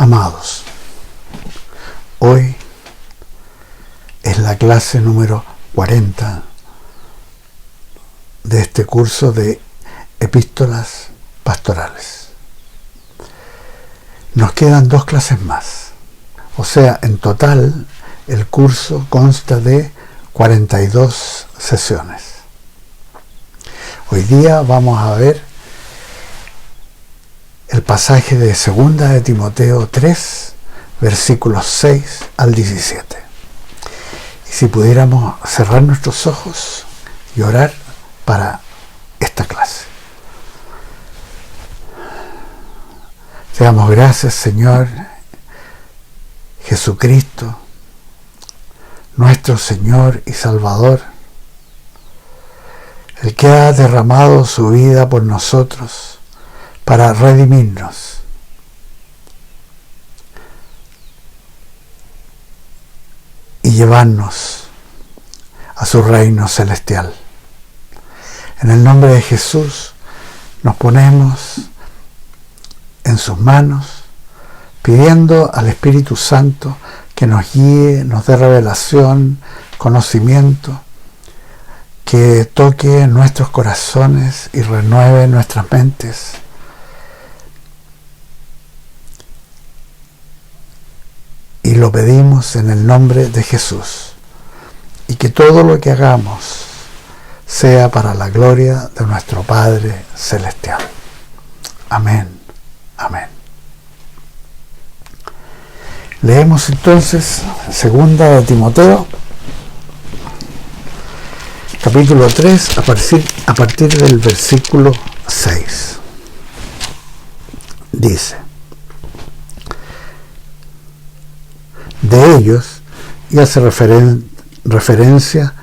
Amados, hoy es la clase número 40 de este curso de epístolas pastorales. Nos quedan 2 clases más, o sea, en total el curso consta de 42 sesiones. Hoy día vamos a ver el pasaje de 2 de Timoteo 3, versículos 6 al 17. Y si pudiéramos cerrar nuestros ojos y orar para esta clase. Te damos gracias, Señor Jesucristo, nuestro Señor y Salvador, el que ha derramado su vida por nosotros para redimirnos. Y llevarnos a su reino celestial. En el nombre de Jesús nos ponemos en sus manos, pidiendo al Espíritu Santo que nos guíe, nos dé revelación, conocimiento, que toque nuestros corazones y renueve nuestras mentes. Y lo pedimos en el nombre de Jesús. Y que todo lo que hagamos sea para la gloria de nuestro Padre Celestial. Amén. Amén. Leemos entonces 2 de Timoteo, capítulo 3, a partir del versículo 6. Dice: de ellos, y hace referencia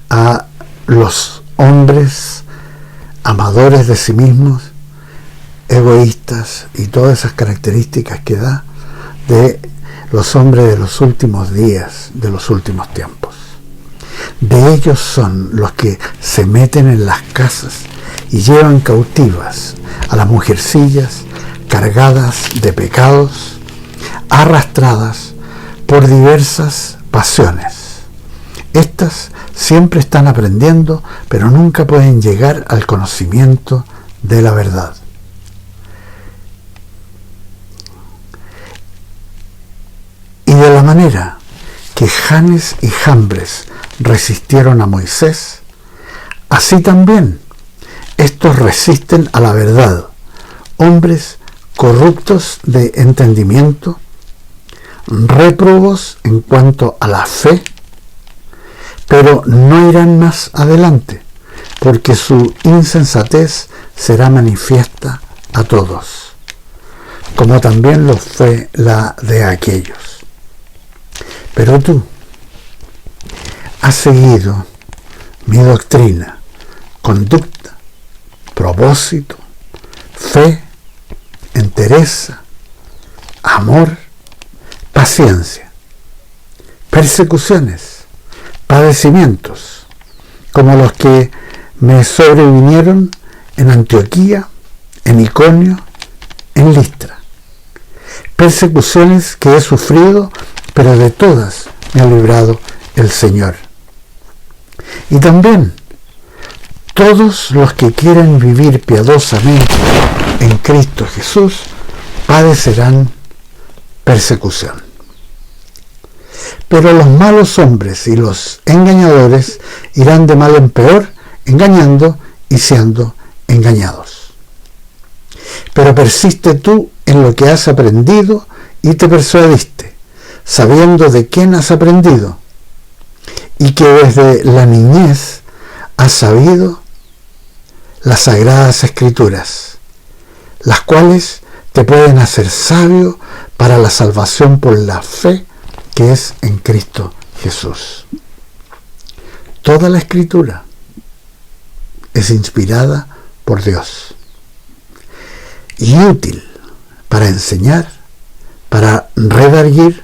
a los hombres amadores de sí mismos, egoístas y todas esas características que da de los hombres de los últimos días, de los últimos tiempos. De ellos son los que se meten en las casas y llevan cautivas a las mujercillas cargadas de pecados, arrastradas por diversas pasiones. Estas siempre están aprendiendo, pero nunca pueden llegar al conocimiento de la verdad. Y de la manera que Janes y Jambres resistieron a Moisés, así también estos resisten a la verdad, hombres corruptos de entendimiento, réprobos en cuanto a la fe, pero no irán más adelante, porque su insensatez será manifiesta a todos, como también lo fue la de aquellos. Pero tú has seguido mi doctrina, conducta, propósito, fe, entereza, amor, paciencia, persecuciones, padecimientos, como los que me sobrevinieron en Antioquía, en Iconio, en Listra. Persecuciones que he sufrido, pero de todas me ha librado el Señor. Y también todos los que quieren vivir piadosamente en Cristo Jesús padecerán persecución. Pero los malos hombres y los engañadores irán de mal en peor, engañando y siendo engañados. Pero persiste tú en lo que has aprendido y te persuadiste, sabiendo de quién has aprendido, y que desde la niñez has sabido las sagradas escrituras, las cuales te pueden hacer sabio para la salvación por la fe que es en Cristo Jesús. Toda la escritura es inspirada por Dios y útil para enseñar, para redarguir,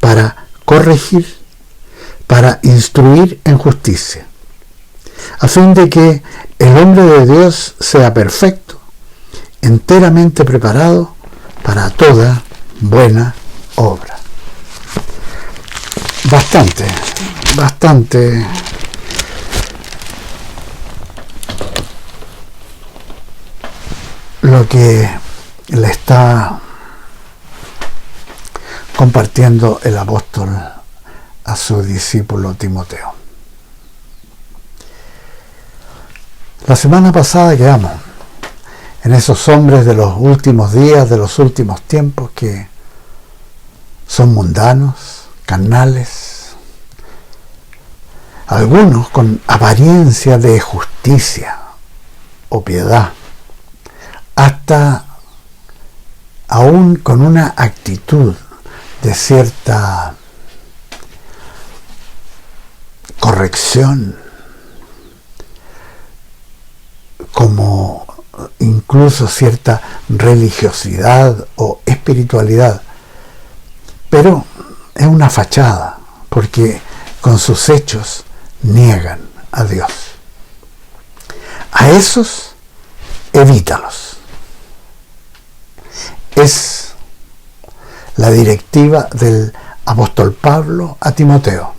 para corregir, para instruir en justicia, a fin de que el hombre de Dios sea perfecto, enteramente preparado para toda buena obra. Bastante lo que le está compartiendo el apóstol a su discípulo Timoteo. La semana pasada quedamos en esos hombres de los últimos días, de los últimos tiempos, que son mundanos, carnales, algunos con apariencia de justicia o piedad, hasta aún con una actitud de cierta corrección, como incluso cierta religiosidad o espiritualidad, pero es una fachada, porque con sus hechos niegan a Dios. A esos evítalos. Es la directiva del apóstol Pablo a Timoteo,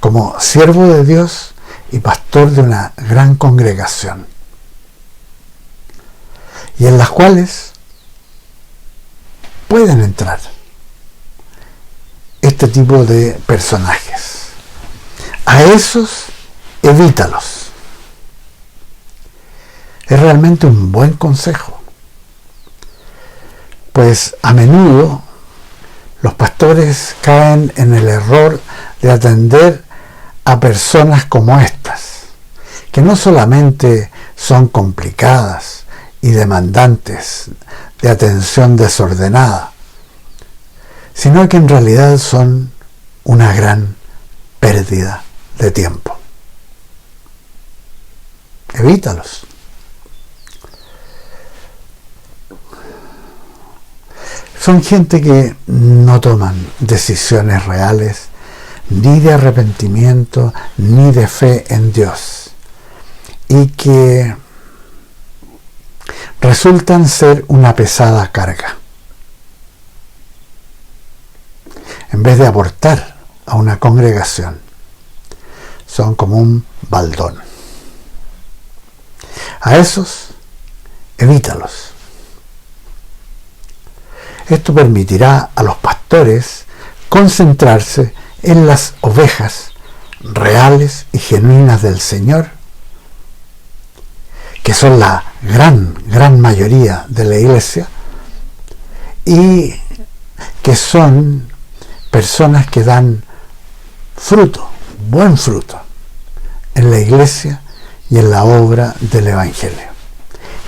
como siervo de Dios y pastor de una gran congregación, y en las cuales pueden entrar este tipo de personajes. A esos evítalos. Es realmente un buen consejo, pues a menudo los pastores caen en el error de atender a personas como estas, que no solamente son complicadas y demandantes de atención desordenada, sino que en realidad son una gran pérdida de tiempo. Evítalos. Son gente que no toman decisiones reales, ni de arrepentimiento, ni de fe en Dios, y que resultan ser una pesada carga. En vez de aportar a una congregación, son como un baldón. A esos, evítalos. Esto permitirá a los pastores concentrarse en las ovejas reales y genuinas del Señor, que son la gran mayoría de la iglesia, y que son personas que dan fruto, buen fruto, en la iglesia y en la obra del Evangelio.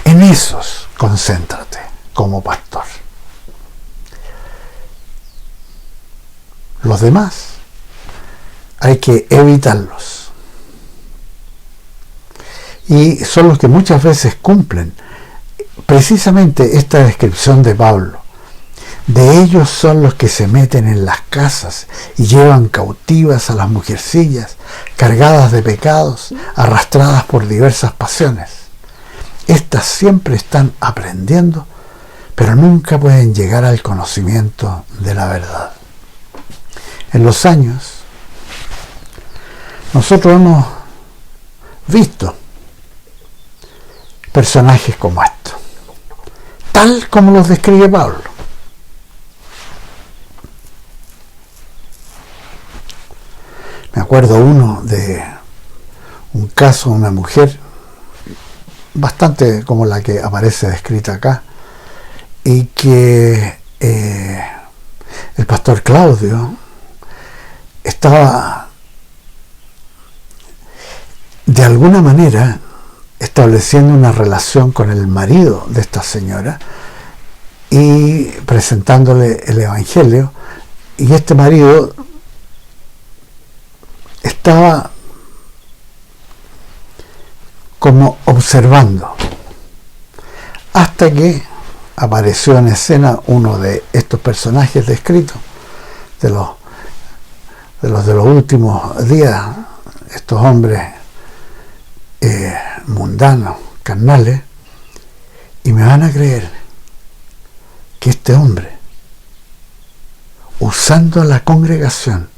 En esos concéntrate como pastor. Los demás hay que evitarlos. Y son los que muchas veces cumplen precisamente esta descripción de Pablo. De ellos son los que se meten en las casas y llevan cautivas a las mujercillas, cargadas de pecados, arrastradas por diversas pasiones. Estas siempre están aprendiendo, pero nunca pueden llegar al conocimiento de la verdad. En los años, nosotros hemos visto personajes como estos, tal como los describe Pablo. Me acuerdo uno de un caso de una mujer bastante como la que aparece descrita acá, y que el pastor Claudio estaba de alguna manera estableciendo una relación con el marido de esta señora y presentándole el Evangelio, y este marido estaba como observando, hasta que apareció en escena uno de estos personajes descritos, de los últimos días, estos hombres mundanos, carnales, y me van a creer que este hombre usando a la congregación.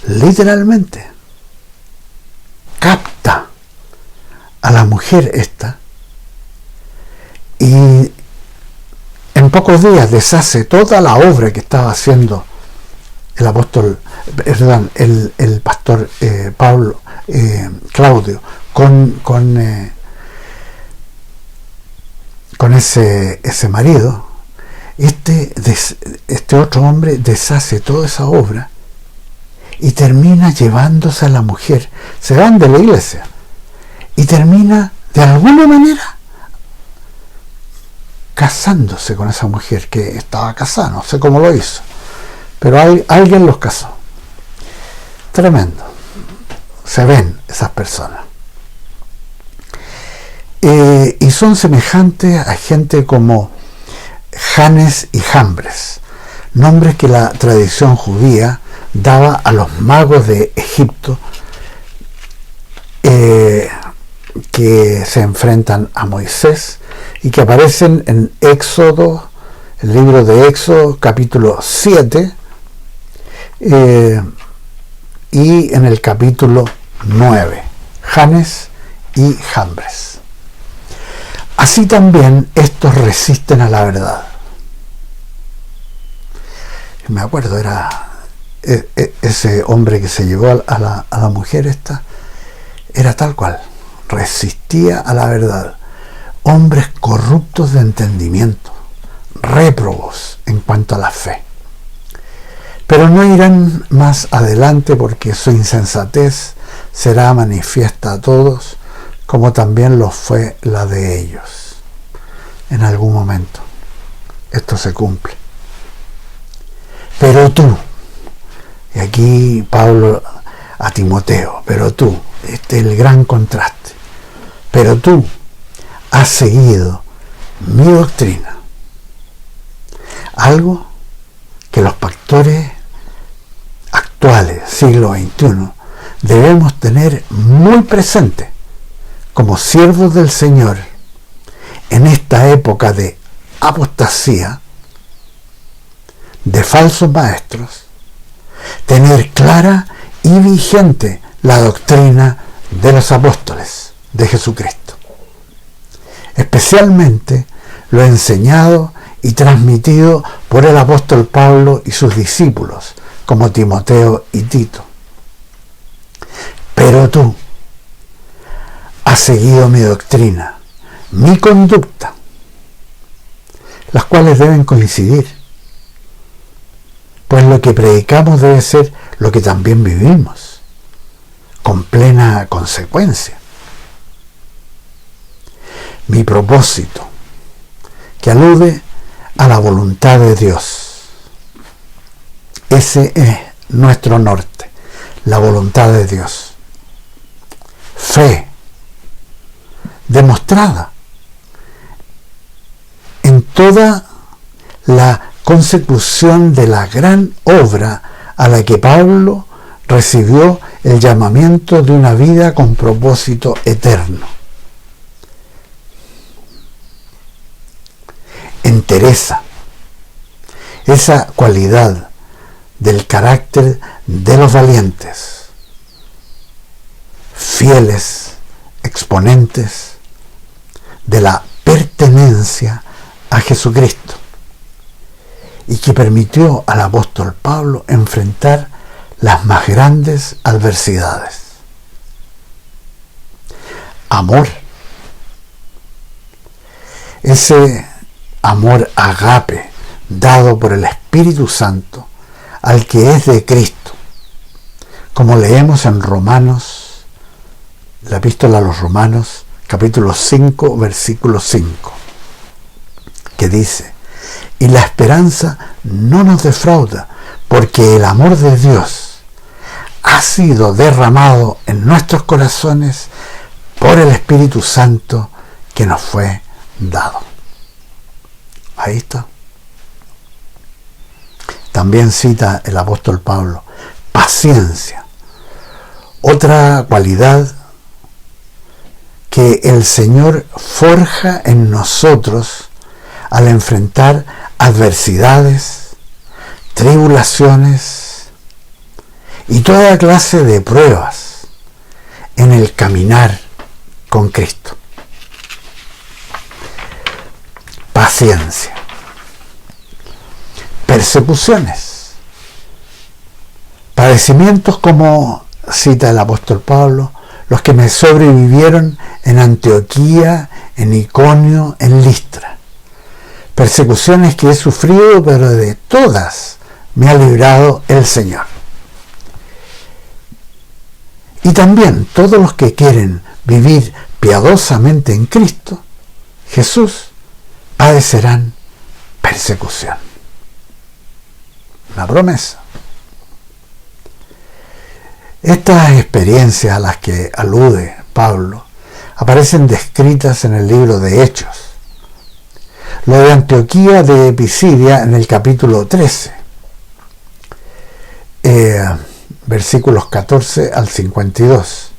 Literalmente capta a la mujer esta y en pocos días deshace toda la obra que estaba haciendo el pastor Claudio con ese marido. Este otro hombre deshace toda esa obra y termina llevándose a la mujer. Se van de la iglesia y termina de alguna manera casándose con esa mujer que estaba casada. No sé cómo lo hizo, pero alguien los casó. Tremendo. Se ven esas personas. Y son semejantes a gente como Janes y Jambres, nombres que la tradición judía daba a los magos de Egipto que se enfrentan a Moisés y que aparecen en Éxodo, el libro de Éxodo, capítulo 7, y en el capítulo 9, Janes y Jambres. Así también estos resisten a la verdad. Me acuerdo, era ese hombre que se llevó a la mujer esta, era tal cual, resistía a la verdad. Hombres corruptos de entendimiento, réprobos en cuanto a la fe. Pero no irán más adelante porque su insensatez será manifiesta a todos, como también lo fue la de ellos. En algún momento esto se cumple. Pero tú, y aquí Pablo a Timoteo, pero tú, este es el gran contraste, pero tú has seguido mi doctrina, algo que los pastores actuales, siglo XXI, debemos tener muy presente como siervos del Señor en esta época de apostasía, de falsos maestros, tener clara y vigente la doctrina de los apóstoles de Jesucristo, especialmente lo enseñado y transmitido por el apóstol Pablo y sus discípulos, como Timoteo y Tito. Pero tú has seguido mi doctrina, mi conducta, las cuales deben coincidir, pues lo que predicamos debe ser lo que también vivimos, con plena consecuencia. Mi propósito, que alude a la voluntad de Dios. Ese es nuestro norte, la voluntad de Dios. Fe demostrada en toda la consecución de la gran obra a la que Pablo recibió el llamamiento de una vida con propósito eterno. Entereza, esa cualidad del carácter de los valientes, fieles exponentes de la pertenencia a Jesucristo, y que permitió al apóstol Pablo enfrentar las más grandes adversidades. Amor, ese amor agape dado por el Espíritu Santo al que es de Cristo, como leemos en Romanos, la epístola a los Romanos, capítulo 5, versículo 5, que dice: y la esperanza no nos defrauda, porque el amor de Dios ha sido derramado en nuestros corazones por el Espíritu Santo que nos fue dado. Ahí está. También cita el apóstol Pablo, paciencia, otra cualidad que el Señor forja en nosotros al enfrentar adversidades, tribulaciones y toda clase de pruebas en el caminar con Cristo. Paciencia, persecuciones, padecimientos como cita el apóstol Pablo, los que me sobrevivieron en Antioquía, en Iconio, en Listra. Persecuciones que he sufrido, pero de todas me ha librado el Señor. Y también todos los que quieren vivir piadosamente en Cristo Jesús padecerán persecución. Una promesa. Estas experiencias a las que alude Pablo aparecen descritas en el libro de Hechos. Lo de Antioquía de Pisidia en el capítulo 13, versículos 14 al 52.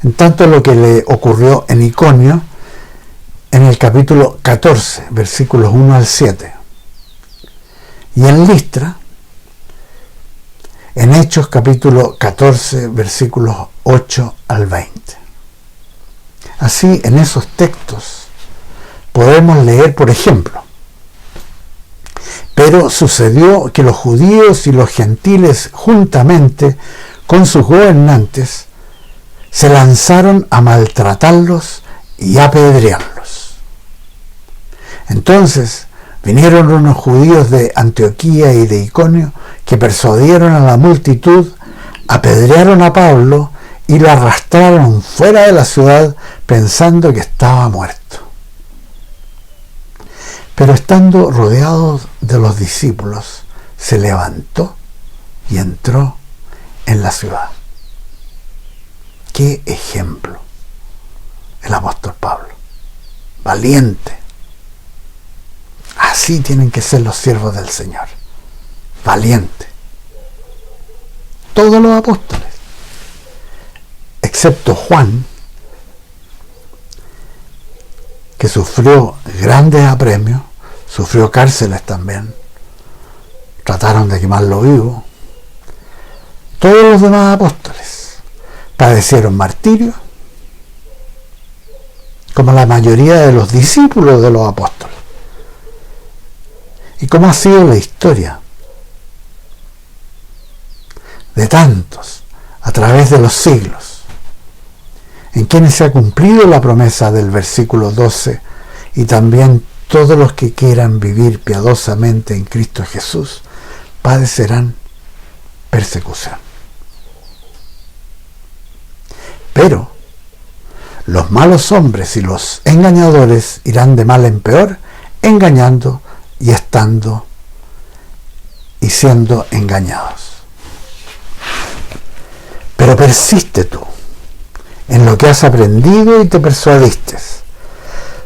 En tanto, lo que le ocurrió en Iconio en el capítulo 14, versículos 1 al 7. Y en Listra, en Hechos capítulo 14, versículos 8 al 20. Así, en esos textos podemos leer, por ejemplo: pero sucedió que los judíos y los gentiles, juntamente con sus gobernantes, se lanzaron a maltratarlos y apedrearlos. Entonces vinieron unos judíos de Antioquía y de Iconio que persuadieron a la multitud, apedrearon a Pablo y lo arrastraron fuera de la ciudad pensando que estaba muerto. Pero estando rodeado de los discípulos, se levantó y entró en la ciudad. ¡Qué ejemplo! El apóstol Pablo. Valiente. Así tienen que ser los siervos del Señor. Valiente. Todos los apóstoles, excepto Juan, que sufrió grandes apremios, sufrió cárceles también, trataron de quemarlo vivo. Todos los demás apóstoles padecieron martirio, como la mayoría de los discípulos de los apóstoles. ¿Y cómo ha sido la historia de tantos a través de los siglos, en quienes se ha cumplido la promesa del versículo 12, y también todos los que quieran vivir piadosamente en Cristo Jesús padecerán persecución? Pero los malos hombres y los engañadores irán de mal en peor, engañando y estando y siendo engañados. Pero persiste tú en lo que has aprendido y te persuadiste,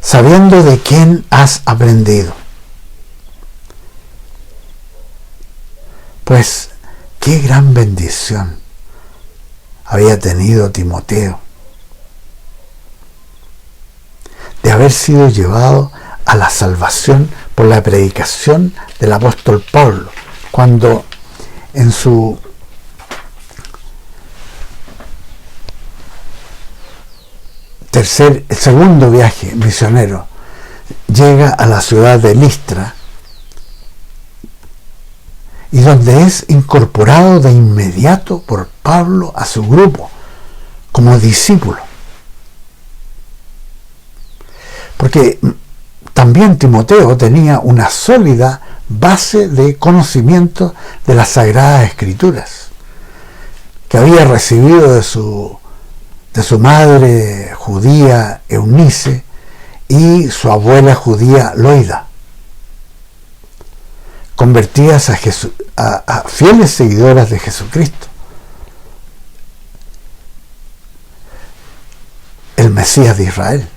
sabiendo de quién has aprendido. Pues qué gran bendición había tenido Timoteo de haber sido llevado a la salvación por la predicación del apóstol Pablo, cuando en su segundo viaje misionero llega a la ciudad de Listra, y donde es incorporado de inmediato por Pablo a su grupo como discípulo. Porque también Timoteo tenía una sólida base de conocimiento de las Sagradas Escrituras, que había recibido de su madre judía Eunice y su abuela judía Loida, convertidas a fieles seguidoras de Jesucristo, el Mesías de Israel.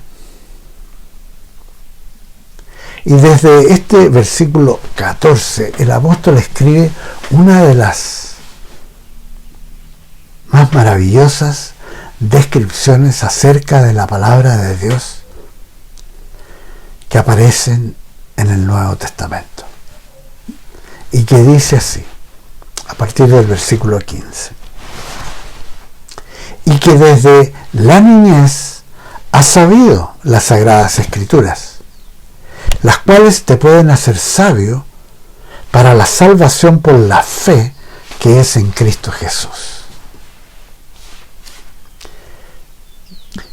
Y desde este versículo 14, el apóstol escribe una de las más maravillosas descripciones acerca de la palabra de Dios que aparecen en el Nuevo Testamento. Y que dice así, a partir del versículo 15. Y que desde la niñez has sabido las Sagradas Escrituras, las cuales te pueden hacer sabio para la salvación por la fe que es en Cristo Jesús.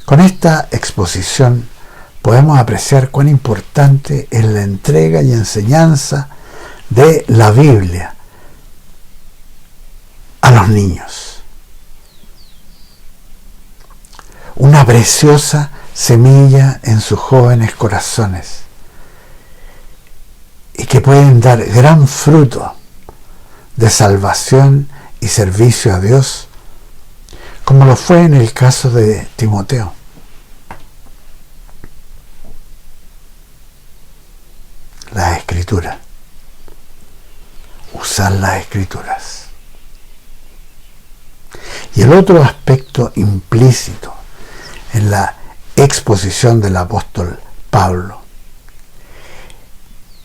Con esta exposición podemos apreciar cuán importante es la entrega y enseñanza de la Biblia a los niños. Una preciosa semilla en sus jóvenes corazones y que pueden dar gran fruto de salvación y servicio a Dios, como lo fue en el caso de Timoteo. La Escritura. Usar las Escrituras. Y el otro aspecto implícito en la exposición del apóstol Pablo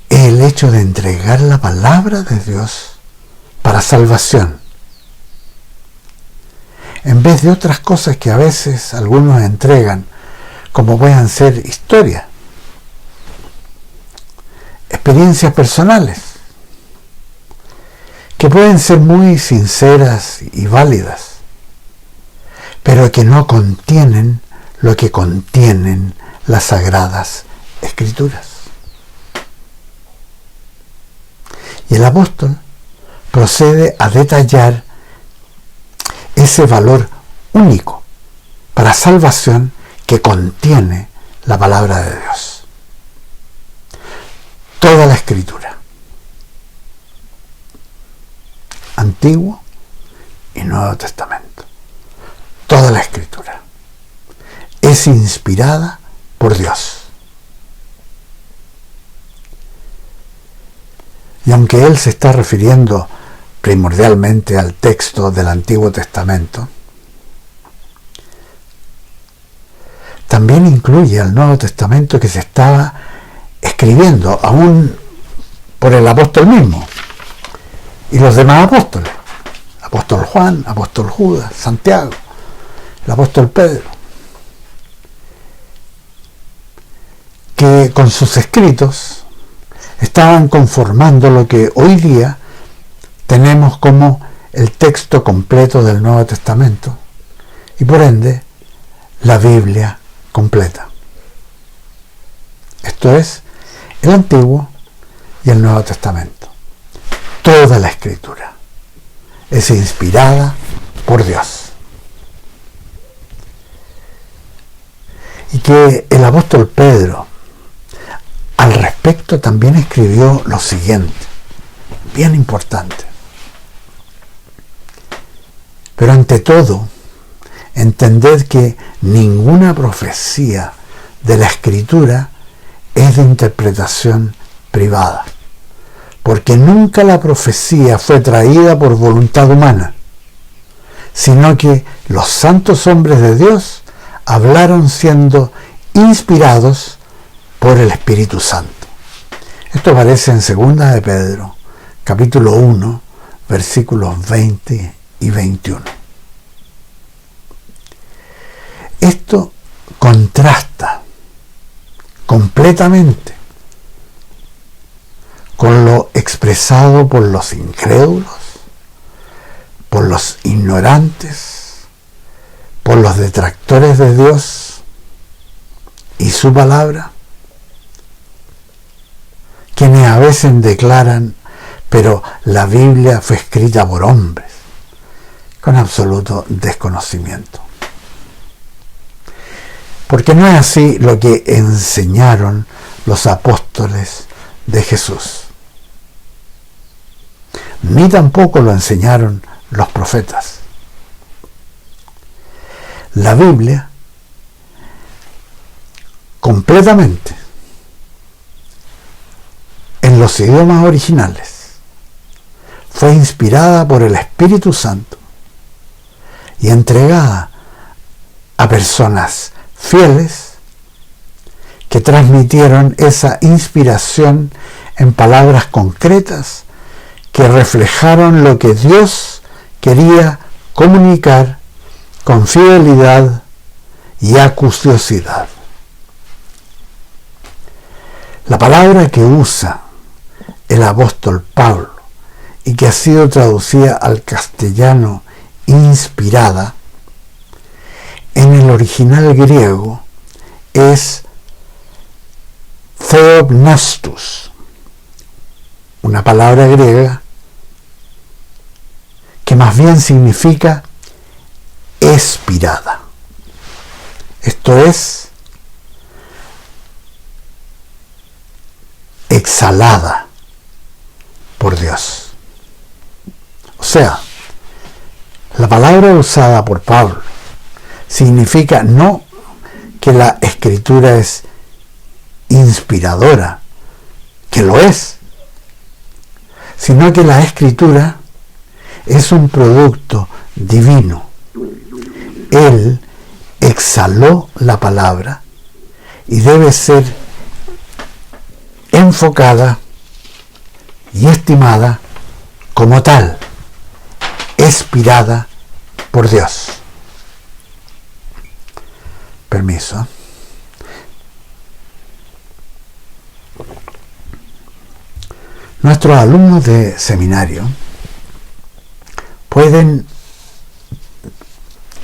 es el hecho de entregar la palabra de Dios para salvación, en vez de otras cosas que a veces algunos entregan, como puedan ser historias, experiencias personales, que pueden ser muy sinceras y válidas, pero que no contienen lo que contienen las Sagradas Escrituras. Y el apóstol procede a detallar ese valor único para salvación que contiene la palabra de Dios. Toda la Escritura, Antiguo y Nuevo Testamento, toda la Escritura es inspirada por Dios. Y aunque él se está refiriendo primordialmente al texto del Antiguo Testamento, también incluye al Nuevo Testamento que se estaba escribiendo aún por el apóstol mismo y los demás apóstoles, apóstol Juan, apóstol Judas, Santiago, el apóstol Pedro, que con sus escritos estaban conformando lo que hoy día tenemos como el texto completo del Nuevo Testamento y por ende la Biblia completa. Esto es el Antiguo y el Nuevo Testamento. Toda la Escritura es inspirada por Dios. Y que el apóstol Pedro al respecto también escribió lo siguiente, bien importante. Pero ante todo, entended que ninguna profecía de la Escritura es de interpretación privada, porque nunca la profecía fue traída por voluntad humana, sino que los santos hombres de Dios hablaron siendo inspirados por el Espíritu Santo. Esto aparece en 2 de Pedro, capítulo 1, versículos 20 y 21. Esto contrasta completamente con lo expresado por los incrédulos, por los ignorantes, por los detractores de Dios y su palabra, quienes a veces declaran, pero la Biblia fue escrita por hombres, con absoluto desconocimiento. Porque no es así lo que enseñaron los apóstoles de Jesús, ni tampoco lo enseñaron los profetas. La Biblia completamente en los idiomas originales fue inspirada por el Espíritu Santo y entregada a personas fieles que transmitieron esa inspiración en palabras concretas que reflejaron lo que Dios quería comunicar con fidelidad y acuciosidad. La palabra que usa el apóstol Pablo y que ha sido traducida al castellano inspirada, en el original griego es theopneustos, una palabra griega que más bien significa expirada. Esto es, exhalada por Dios. O sea, la palabra usada por Pablo significa no que la escritura es inspiradora, que lo es, sino que la escritura es un producto divino. Él exhaló la palabra y debe ser enfocada y estimada como tal, inspirada por Dios. Permiso. Nuestros alumnos de seminario pueden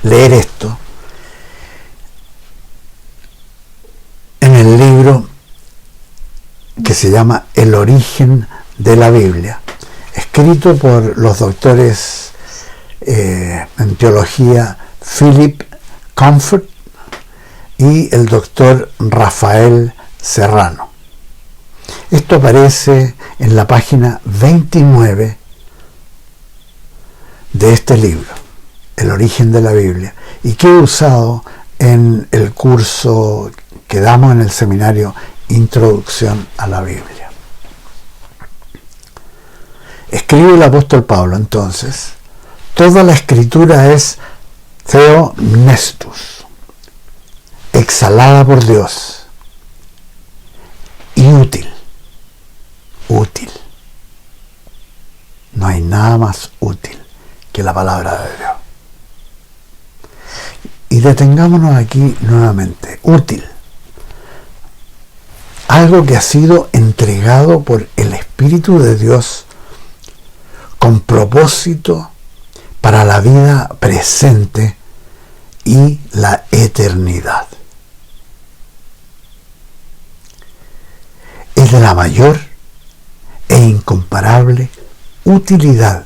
leer esto en el libro que se llama El origen de la Biblia, escrito por los doctores en teología Philip Comfort y el doctor Rafael Serrano. Esto aparece en la página 29 de este libro, El origen de la Biblia, y que he usado en el curso que damos en el seminario Introducción a la Biblia. Escribe el apóstol Pablo entonces: toda la escritura es theopneustos, exhalada por Dios y útil. No hay nada más útil que la palabra de Dios. Y detengámonos aquí nuevamente. Útil. Algo que ha sido entregado por el Espíritu de Dios con propósito para la vida presente y la eternidad. Es de la mayor e incomparable utilidad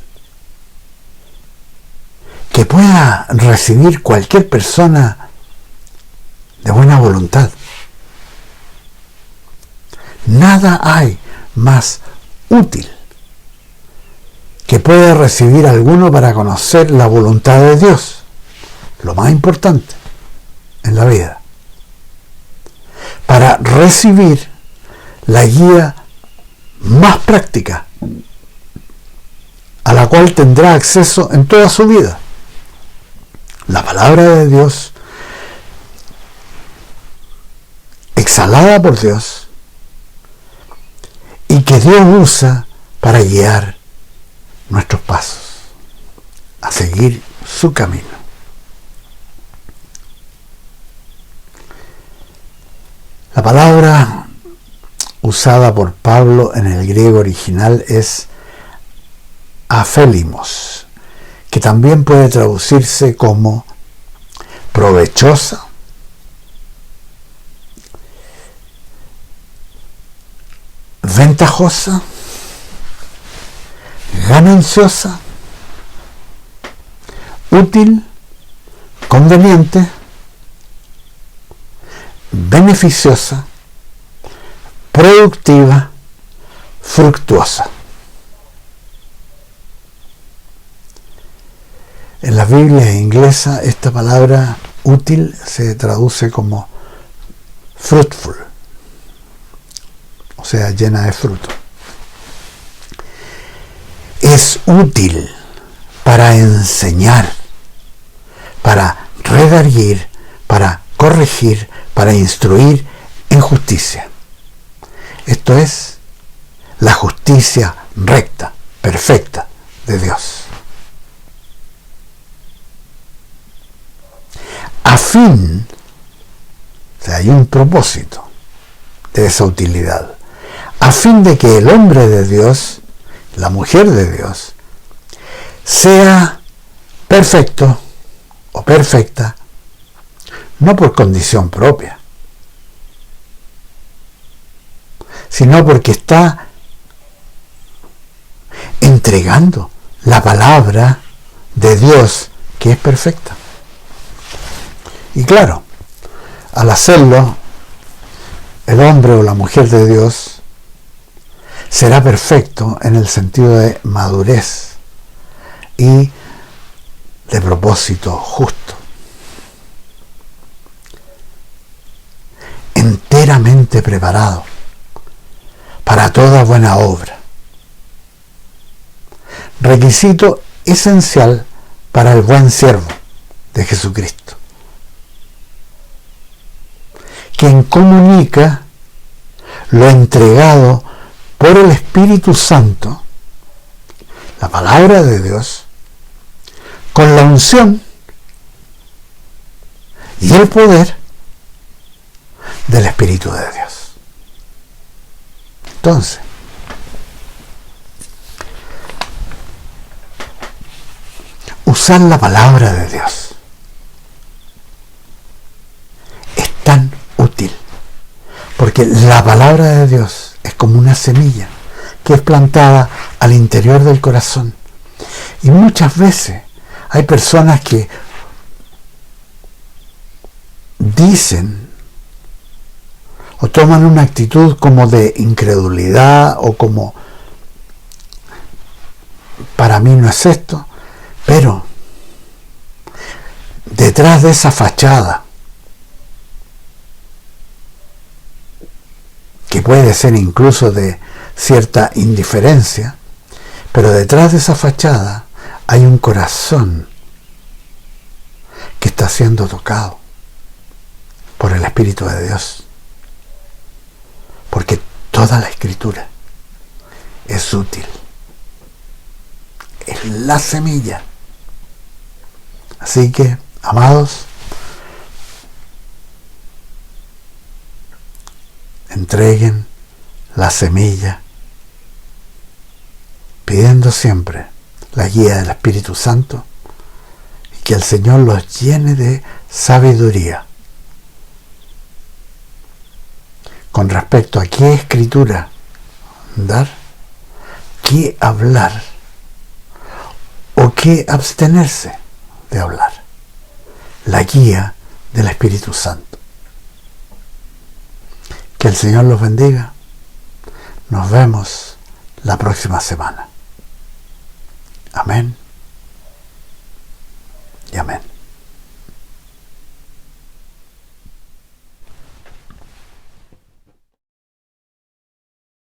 que pueda recibir cualquier persona de buena voluntad. Nada hay más útil que pueda recibir alguno para conocer la voluntad de Dios, lo más importante en la vida, para recibir la guía más práctica a la cual tendrá acceso en toda su vida, la palabra de Dios, exhalada por Dios y que Dios usa para guiar nuestros pasos a seguir su camino. La palabra usada por Pablo en el griego original es afélimos, que también puede traducirse como provechosa, ventajosa, gananciosa, útil, conveniente, beneficiosa, productiva, fructuosa. En la Biblia inglesa esta palabra útil se traduce como fruitful, o sea, llena de fruto. Es útil para enseñar, para redarguir, para corregir, para instruir en justicia. Esto es la justicia recta, perfecta de Dios. A fin, o sea, hay un propósito de esa utilidad, a fin de que el hombre de Dios, la mujer de Dios, sea perfecto o perfecta, no por condición propia, sino porque está entregando la palabra de Dios, que es perfecta. Y claro, al hacerlo, el hombre o la mujer de Dios será perfecto en el sentido de madurez y de propósito justo, enteramente preparado para toda buena obra. Requisito esencial para el buen siervo de Jesucristo, quien comunica lo entregado por el Espíritu Santo, la palabra de Dios, con la unción y el poder del Espíritu de Dios. Entonces, usar la palabra de Dios es tan útil, porque la palabra de Dios es como una semilla que es plantada al interior del corazón. Y muchas veces hay personas que dicen o toman una actitud como de incredulidad o como para mí no es esto, pero detrás de esa fachada, que puede ser incluso de cierta indiferencia, pero detrás de esa fachada hay un corazón que está siendo tocado por el Espíritu de Dios, porque toda la Escritura es útil, es la semilla. Así que, amados, entreguen la semilla, pidiendo siempre la guía del Espíritu Santo y que el Señor los llene de sabiduría con respecto a qué escritura dar, qué hablar o qué abstenerse de hablar. La guía del Espíritu Santo. Que el Señor los bendiga. Nos vemos la próxima semana. Amén.